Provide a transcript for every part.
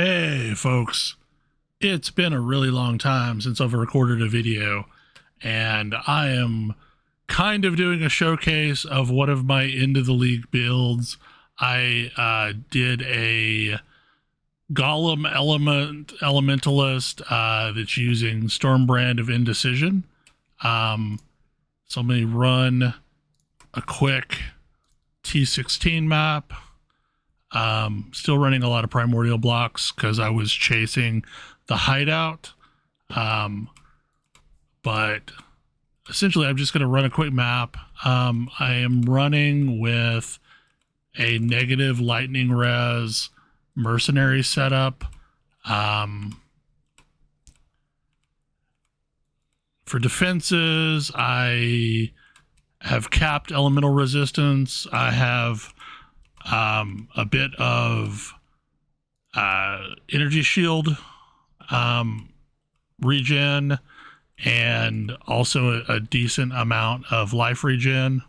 Hey folks, it's been a really long time since I've recorded a video, and I am kind of doing a showcase of one of my Into the League builds. I did a Golem Elementalist that's using Storm Brand of Indecision. So I'm going to run a quick T16 map. Still running a lot of primordial blocks because I was chasing the hideout. But essentially I'm just going to run a quick map. I am running with a negative lightning res mercenary setup. For defenses, I have capped elemental resistance. I have a bit of energy shield regen, and also a decent amount of life regen,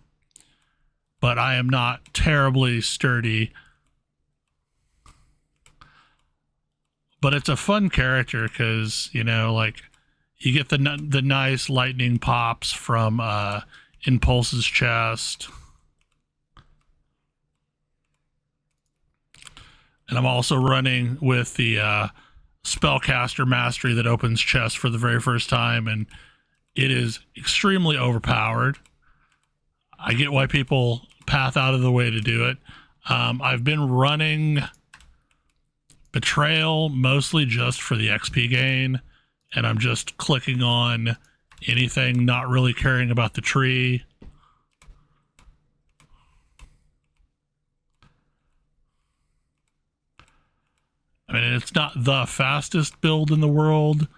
but I am not terribly sturdy. But it's a fun character because, you know, like, you get the nice lightning pops from Impulse's chest. And I'm also running with the Spellcaster Mastery that opens chests for the very first time, and it is extremely overpowered. I get why people path out of the way to do it. I've been running Betrayal mostly just for the XP gain, and I'm just clicking on anything, not really caring about the tree. I mean, it's not the fastest build in the world,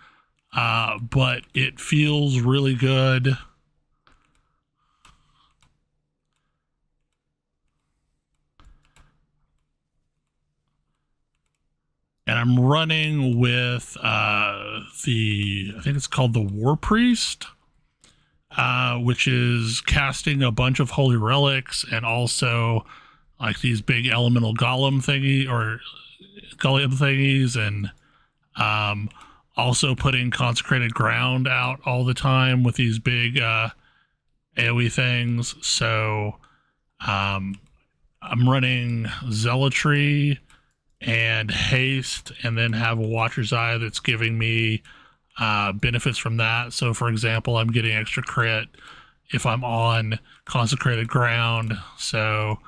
but it feels really good. And I'm running with I think it's called the Warpriest, which is casting a bunch of holy relics and also like these big elemental golem thingy or golem thingies, and also putting consecrated ground out all the time with these big AoE things. So I'm running zealotry and haste, and then have a Watcher's Eye that's giving me benefits from that. So for example, I'm getting extra crit if I'm on consecrated ground. So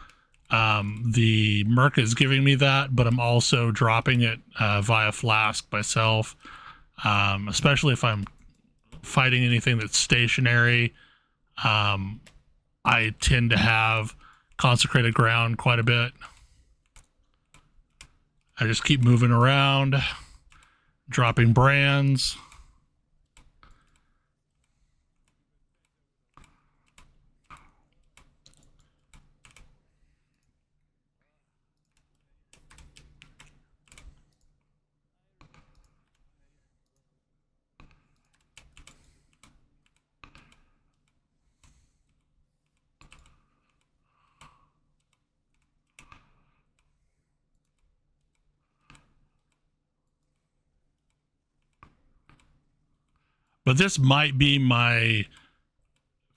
the Merc is giving me that, but I'm also dropping it via flask myself, especially if I'm fighting anything that's stationary. I tend to have consecrated ground quite a bit. I just keep moving around, dropping brands. But this might be my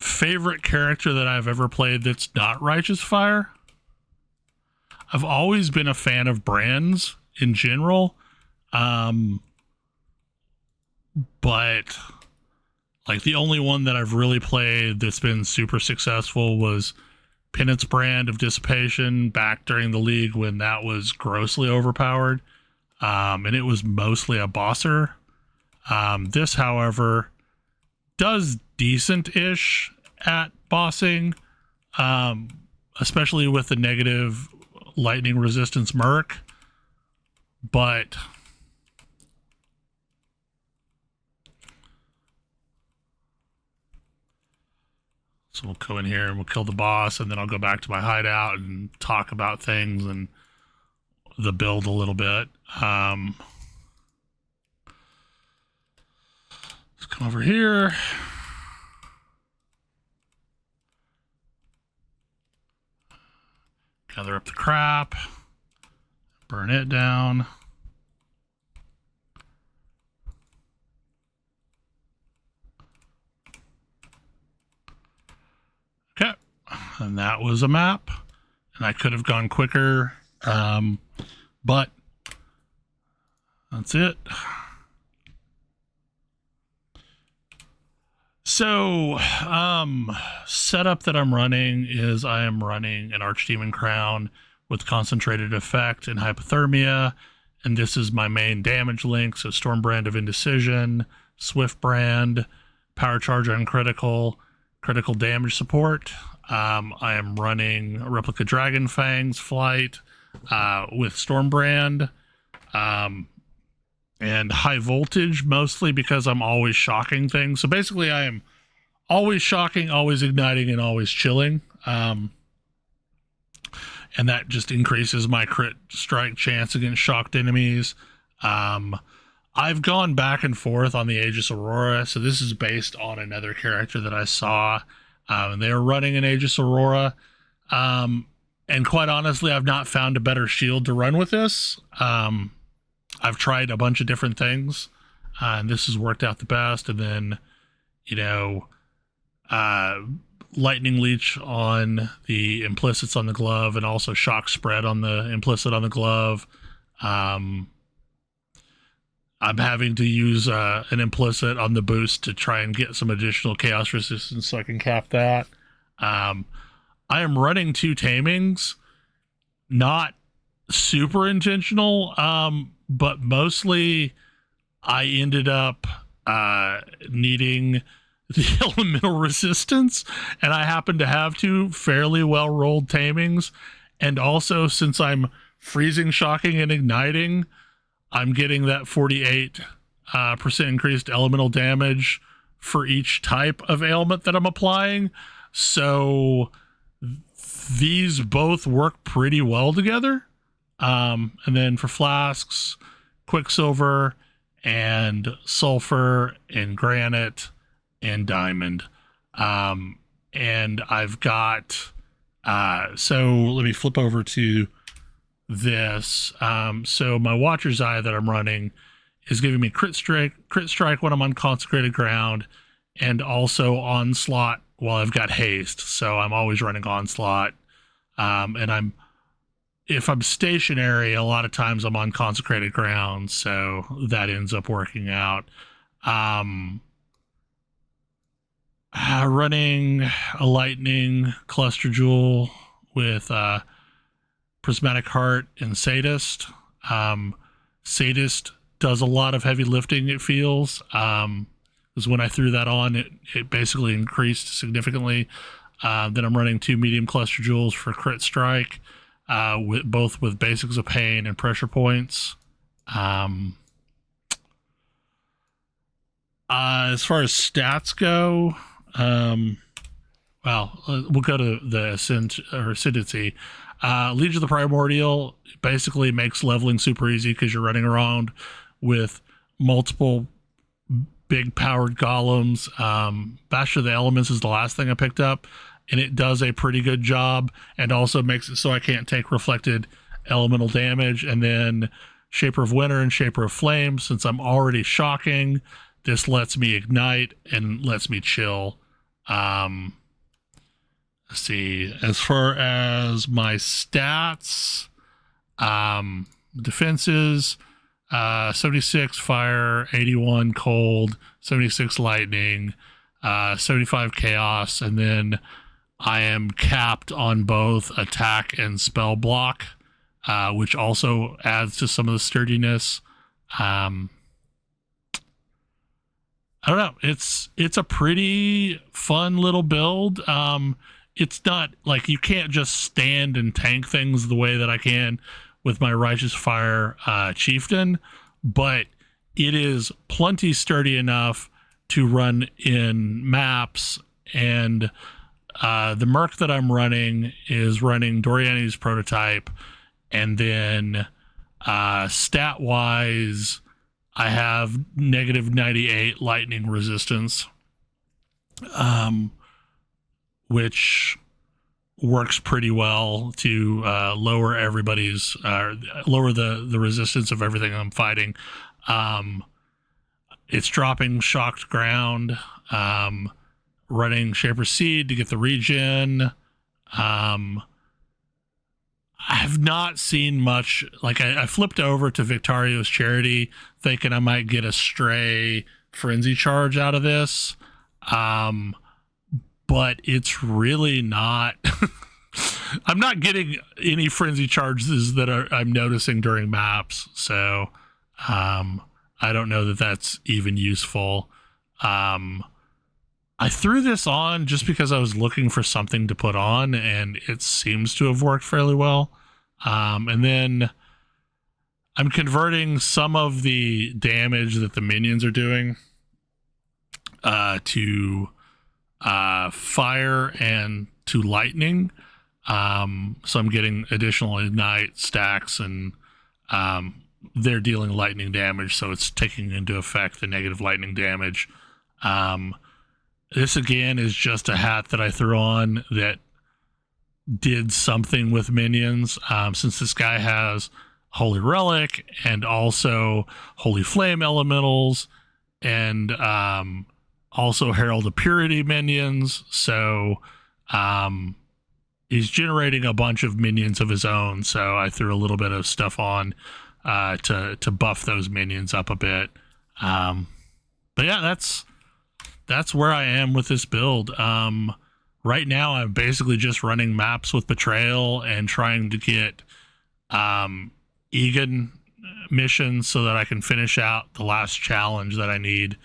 favorite character that I've ever played that's not Righteous Fire. I've always been a fan of brands in general, but like the only one that I've really played that's been super successful was Penance Brand of Dissipation back during the league when that was grossly overpowered, and it was mostly a bosser. This, however, does decent-ish at bossing, especially with the negative lightning resistance Merc, but so we'll go in here and we'll kill the boss, and then I'll go back to my hideout and talk about things and the build a little bit. Let's come over here. Gather up the crap. Burn it down. And that was a map. And I could have gone quicker, but that's it. So, setup that I'm running is I am running an Archdemon Crown with concentrated effect and hypothermia, and this is my main damage link. So Storm Brand of Indecision, Swift Brand, Power Charge on critical damage support. I am running Replica Dragon Fangs Flight with Storm Brand, and high voltage, mostly because I'm always shocking things. So basically I am always shocking, always igniting, and always chilling. And that just increases my crit strike chance against shocked enemies. I've gone back and forth on the Aegis Aurora, so this is based on another character that I saw. And they were running an Aegis Aurora. And quite honestly, I've not found a better shield to run with this. I've tried a bunch of different things, and this has worked out the best. And then, you know, Lightning Leech on the implicits on the glove, and also Shock Spread on the implicit on the glove. I'm having to use an implicit on the boost to try and get some additional chaos resistance so I can cap that. I am running 2 tamings, not super intentional, but mostly I ended up needing the elemental resistance, and I happen to have 2 fairly well rolled tamings. And also, since I'm freezing, shocking, and igniting, I'm getting that 48% increased elemental damage for each type of ailment that I'm applying. So these both work pretty well together. And then for flasks, Quicksilver and Sulfur and Granite and Diamond. And I've got, so let me flip over to this. So my Watcher's Eye that I'm running is giving me crit strike when I'm on consecrated ground, and also onslaught while I've got haste. So I'm always running onslaught. And if I'm stationary, a lot of times I'm on consecrated ground, so that ends up working out. Running a lightning cluster jewel with Prismatic Heart and Sadist. Sadist does a lot of heavy lifting, it feels. Because when I threw that on, it basically increased significantly. Then I'm running 2 medium cluster jewels for crit strike, both with Basics of Pain and pressure points. As far as stats go, we'll go to the Ascendancy. Legion of the Primordial basically makes leveling super easy because you're running around with multiple big powered golems. Bastion of the Elements is the last thing I picked up, and it does a pretty good job, and also makes it so I can't take reflected elemental damage. And then Shaper of Winter and Shaper of Flame, since I'm already shocking, this lets me ignite and lets me chill. Let's see, as far as my stats, defenses, 76 fire, 81 cold, 76 lightning, 75 chaos, and then I am capped on both attack and spell block, which also adds to some of the sturdiness. I don't know. It's a pretty fun little build. It's not like you can't just stand and tank things the way that I can with my Righteous Fire Chieftain, but it is plenty sturdy enough to run in maps. And the Merc that I'm running is running Doriani's Prototype, and then stat wise, I have negative 98 lightning resistance, which works pretty well to lower everybody's, lower the resistance of everything I'm fighting. It's dropping Shocked Ground, running Shaper Seed to get the regen, I have not seen much. Like I flipped over to Victario's Charity thinking I might get a stray frenzy charge out of this. But it's really not. I'm not getting any frenzy charges that I'm noticing during maps. So I don't know that that's even useful. I threw this on just because I was looking for something to put on, and it seems to have worked fairly well. And then I'm converting some of the damage that the minions are doing to fire and to lightning. So I'm getting additional ignite stacks, and they're dealing lightning damage, so it's taking into effect the negative lightning damage. This again is just a hat that I threw on that did something with minions. Since this guy has Holy Relic and also Holy Flame Elementals and also Herald of Purity minions, so he's generating a bunch of minions of his own. So I threw a little bit of stuff on to buff those minions up a bit. But yeah, that's where I am with this build. Right now, I'm basically just running maps with Betrayal and trying to get Egan missions so that I can finish out the last challenge that I need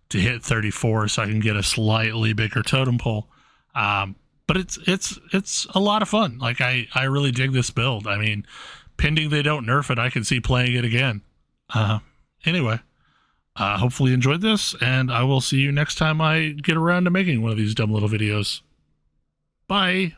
to hit 34, so I can get a slightly bigger totem pole. But it's a lot of fun. Like I really dig this build. I mean, pending they don't nerf it, I can see playing it again. Anyway. Hopefully you enjoyed this, and I will see you next time I get around to making one of these dumb little videos. Bye!